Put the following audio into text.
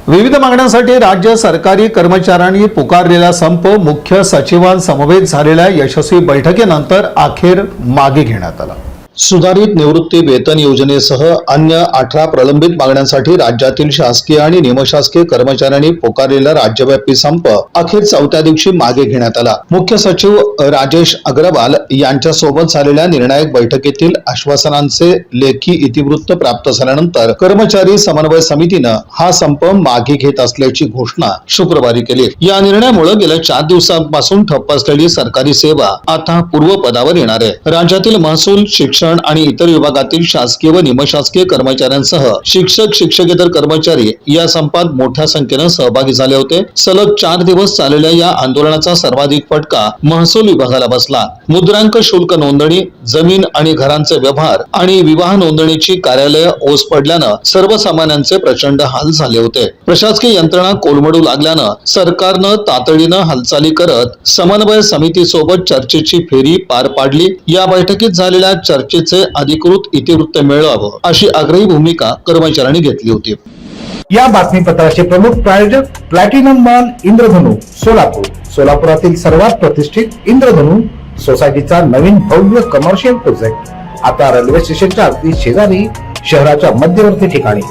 विविध मागण्यांसाठी राज्य सरकारी कर्मचाऱ्यांनी पुकारलेला संप मुख्य सचिवांसमवेत झालेल्या यशस्वी बैठकीनंतर अखेर मागे घेण्यात आला। सुधारित निवृत्ती वेतन योजनेसह अन्य 18 प्रलंबित मागण्यांसाठी राज्यातील शासकीय आणि निमशासकीय कर्मचाऱ्यांनी पुकारलेला राज्यव्यापी संप अखेर 4थ्या दिवशी मागे घेण्यात आला। मुख्य सचिव राजेश अग्रवाल यांच्यासोबत झालेल्या निर्णायक बैठकीतील आश्वासनांचे लेखी इतिवृत्त प्राप्त झाल्यानंतर कर्मचारी समन्वय समितीनं हा संप मागे घेत असल्याची घोषणा शुक्रवारी केली। या निर्णयामुळे गेल्या 4 दिवसांपासून ठप्प असलेली सरकारी सेवा आता पूर्वपदावर येणार आहे। राज्यातील महसूल, शिक्षण आणि इतर विभागातील शासकीय व निमशासकीय कर्मचाऱ्यांसह शिक्षक, शिक्षकेतर कर्मचारी या संपात मोठ्या संख्येने सहभागी झाले होते। सलग 4 दिवस चाललेल्या या आंदोलनाचा सर्वाधिक फटका महसूल विभागाला बसला। मुद्रांक शुल्क नोंदणी, जमीन आणि घरांचे व्यवहार आणि विवाह नोंदणीची कार्यालय ओस पडल्यानं सर्वसामान्यांचे प्रचंड हाल झाले होते। प्रशासकीय यंत्रणा कोलमडू लागल्यानं सरकारनं तातडीनं हालचाली करत समन्वय समितीसोबत चर्चेची फेरी पार पाडली। या बैठकीत झालेल्या चर्चेचे अधिकृत इतिवृत्त मिळावं अशी आग्रही भूमिका कर्मचाऱ्यांनी घेतली होती। या बातमीपत्राचे प्रमुख प्रायोजक प्लॅटिनम मॉल इंद्रधनु सोलापूर। सोलापुरातील सर्वात प्रतिष्ठित इंद्रधनु सोसायटीचा नवीन भव्य कमर्शियल प्रोजेक्ट आता रेल्वे स्टेशनच्या अगदी शेजारी शहराच्या मध्यवर्ती ठिकाणी।